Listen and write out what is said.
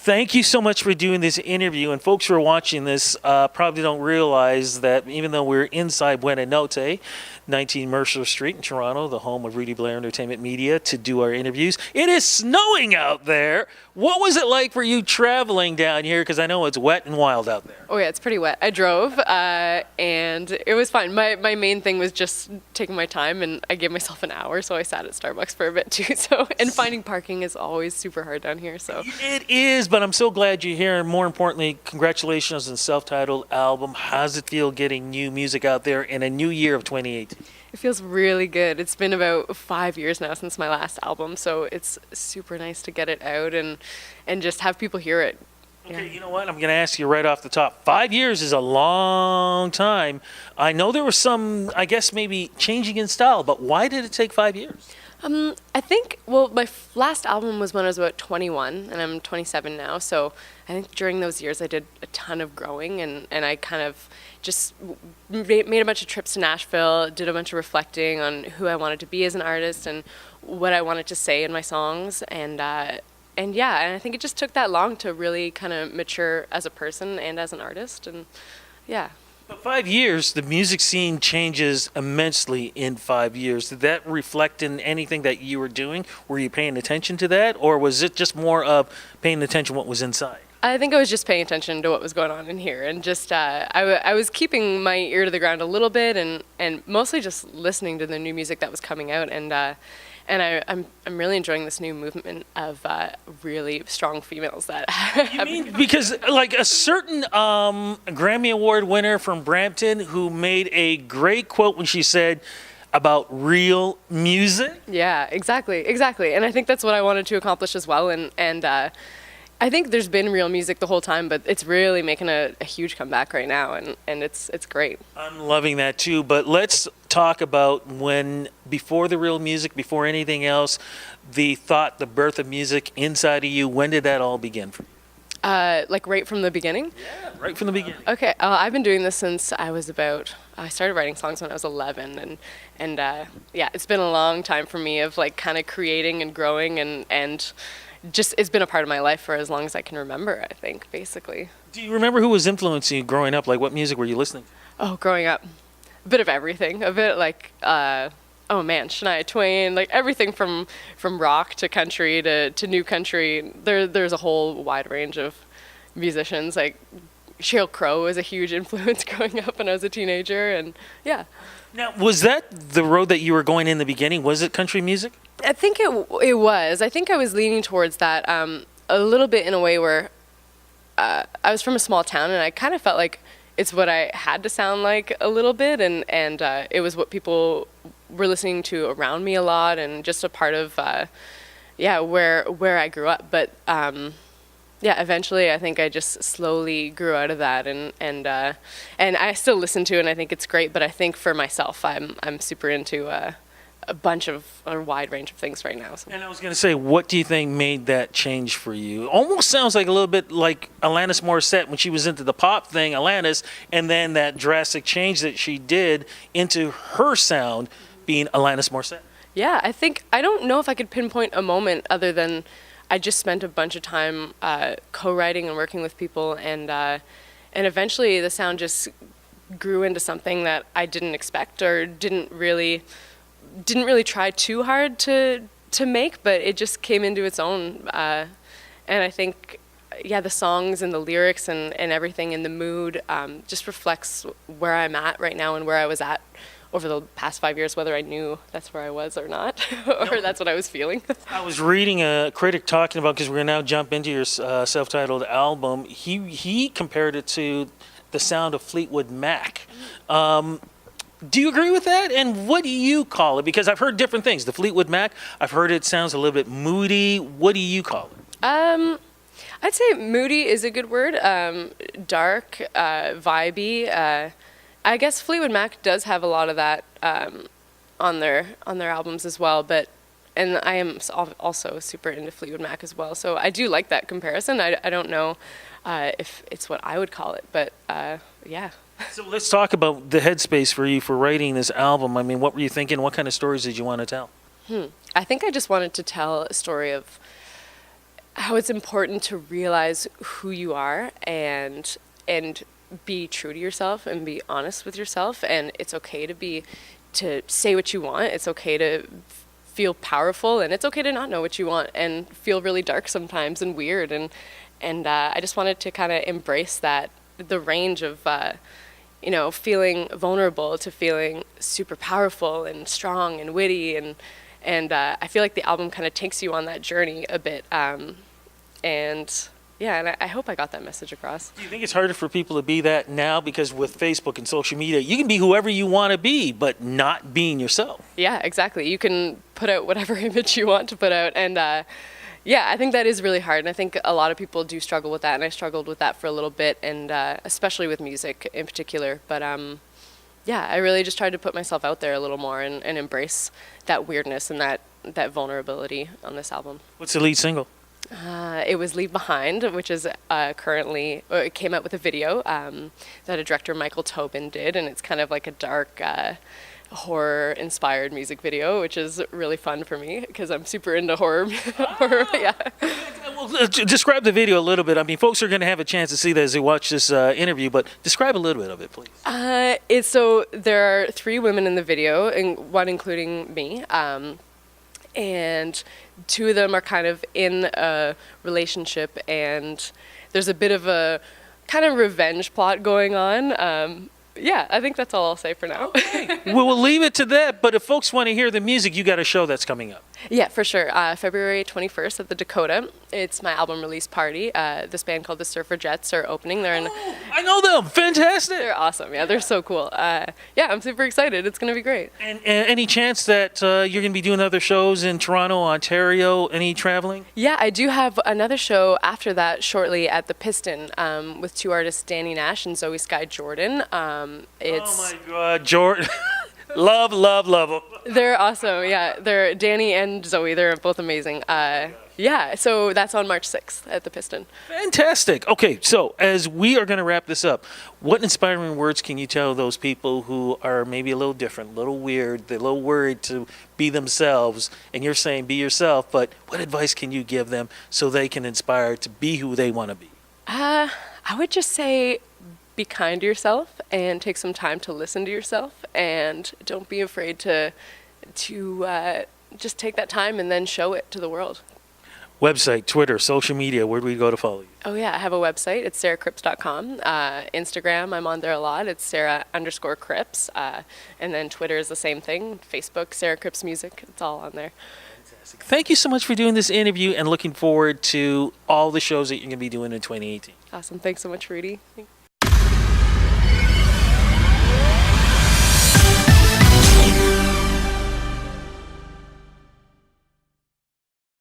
Thank you so much for doing this interview. And folks who are watching this probably don't realize that even though we're inside Buena Notte, 19 Mercer Street in Toronto, the home of Rudy Blair Entertainment Media, to do our interviews, it is snowing out there. What was it like for you traveling down here? Because I know it's wet and wild out there. Oh yeah, it's pretty wet. I drove and it was fun. My main thing was just taking my time, and I gave myself an hour, so I sat at Starbucks for a bit too. So, and finding parking is always super hard down here. So it is, but I'm so glad you're here. And more importantly, congratulations on the self-titled album. How's it feel getting new music out there in a new year of 2018? it feels really good. It's been about 5 years now since my last album, so it's super nice to get it out and just have people hear it. Okay, you know what? I'm going to ask you right off the top. 5 years is a long time. I know there was some, I guess, maybe changing in style, but why did it take 5 years? I think, well, my last album was when I was about 21, and I'm 27 now, so I think during those years I did a ton of growing, and I kind of just made a bunch of trips to Nashville, did a bunch of reflecting on who I wanted to be as an artist and what I wanted to say in my songs, and I think it just took that long to really kind of mature as a person and as an artist, and yeah. But 5 years, the music scene changes immensely in 5 years. Did that reflect in anything that you were doing? Were you paying attention to that, or was it just more of paying attention to what was inside? I think I was just paying attention to what was going on in here, and just I was keeping my ear to the ground a little bit, and mostly just listening to the new music that was coming out, and I'm really enjoying this new movement of really strong females that You mean because like a certain Grammy Award winner from Brampton who made a great quote when she said about real music? Yeah, exactly. And I think that's what I wanted to accomplish as well, and I think there's been real music the whole time, but it's really making a huge comeback right now, and it's great. I'm loving that too, but let's talk about when, before the real music, before anything else, the thought, the birth of music inside of you, when did that all begin for you? Like right from the beginning? Yeah, right from the beginning. Okay, I've been doing this since I started writing songs when I was 11, and it's been a long time for me of like kind of creating and growing, and just it's been a part of my life for as long as I can remember, I think, basically. Do you remember who was influencing you growing up? Like, what music were you listening to? Oh, growing up, a bit of everything. A bit like, Shania Twain, like everything from rock to country to new country. There's a whole wide range of musicians. Like Sheryl Crow was a huge influence growing up when I was a teenager, and yeah. Now, was that the road that you were going in the beginning? Was it country music? I think it was. I think I was leaning towards that a little bit in a way where I was from a small town, and I kind of felt like it's what I had to sound like a little bit, and it was what people were listening to around me a lot, and just a part of where I grew up. But eventually I think I just slowly grew out of that, and I still listen to it, and I think it's great. But I think for myself, I'm super into a wide range of things right now. So. And I was going to say, what do you think made that change for you? Almost sounds like a little bit like Alanis Morissette when she was into the pop thing, Alanis, and then that drastic change that she did into her sound being Alanis Morissette. Yeah, I don't know if I could pinpoint a moment other than I just spent a bunch of time co-writing and working with people, and eventually the sound just grew into something that I didn't expect or didn't really try too hard to make, but it just came into its own. And I think, the songs and the lyrics and everything in the mood just reflects where I'm at right now and where I was at over the past 5 years, whether I knew that's where I was or not, or that's what I was feeling. I was reading a critic talking about, because we're going to now jump into your self-titled album, he compared it to the sound of Fleetwood Mac. Do you agree with that? And what do you call it? Because I've heard different things. The Fleetwood Mac, I've heard it sounds a little bit moody. What do you call it? I'd say moody is a good word. Dark, vibey. I guess Fleetwood Mac does have a lot of that on their albums as well. And I am also super into Fleetwood Mac as well. So I do like that comparison. I don't know if it's what I would call it, but yeah. So let's talk about the headspace for you for writing this album. I mean, what were you thinking? What kind of stories did you want to tell? I think I just wanted to tell a story of how it's important to realize who you are and be true to yourself and be honest with yourself. And it's okay to say what you want. It's okay to feel powerful, and it's okay to not know what you want and feel really dark sometimes and weird. And I just wanted to kind of embrace that, the range of feeling vulnerable to feeling super powerful and strong and witty, and I feel like the album kind of takes you on that journey a bit. And I hope I got that message across. Do you think it's harder for people to be that now, because with Facebook and social media, you can be whoever you want to be, but not being yourself? Yeah, exactly. You can put out whatever image you want to put out, and I think that is really hard, and I think a lot of people do struggle with that, and I struggled with that for a little bit, and especially with music in particular. But I really just tried to put myself out there a little more and embrace that weirdness and that vulnerability on this album. What's the lead single? It was Leave Behind, which is it came out with a video that a director, Michael Tobin, did, and it's kind of like a dark, horror-inspired music video, which is really fun for me because I'm super into horror. Yeah. Well, describe the video a little bit. I mean, folks are going to have a chance to see that as they watch this interview, but describe a little bit of it, please. So there are 3 women in the video, and one including me. And 2 of them are kind of in a relationship, and there's a bit of a kind of revenge plot going on. I think that's all I'll say for now. Okay. We'll leave it to that, but if folks want to hear the music, you got a show that's coming up. Yeah, for sure. February 21st at the Dakota. It's my album release party. This band called the Surfer Jets are opening. I know them. Fantastic. They're awesome. Yeah, they're so cool. I'm super excited. It's going to be great. And any chance that you're going to be doing other shows in Toronto, Ontario? Any traveling? Yeah, I do have another show after that shortly at the Piston with 2 artists, Danny Nash and Zoe Sky Jordan. Oh my God, Jordan. Love them. They're awesome. Yeah, they're Danny and Zoe. They're both amazing. So that's on March 6th at the Piston. Fantastic. Okay, so as we are going to wrap this up, what inspiring words can you tell those people who are maybe a little different, a little weird, they're a little worried to be themselves, and you're saying be yourself, but what advice can you give them so they can inspire to be who they want to be? I would just say be kind to yourself and take some time to listen to yourself, and don't be afraid to just take that time and then show it to the world. Website, Twitter, social media, where do we go to follow you? Oh yeah, I have a website. It's sarahcripps.com. Instagram, I'm on there a lot. It's Sarah_Cripps. And then Twitter is the same thing. Facebook, Sarah Cripps Music. It's all on there. Fantastic. Thank you so much for doing this interview, and looking forward to all the shows that you're going to be doing in 2018. Awesome. Thanks so much, Rudy.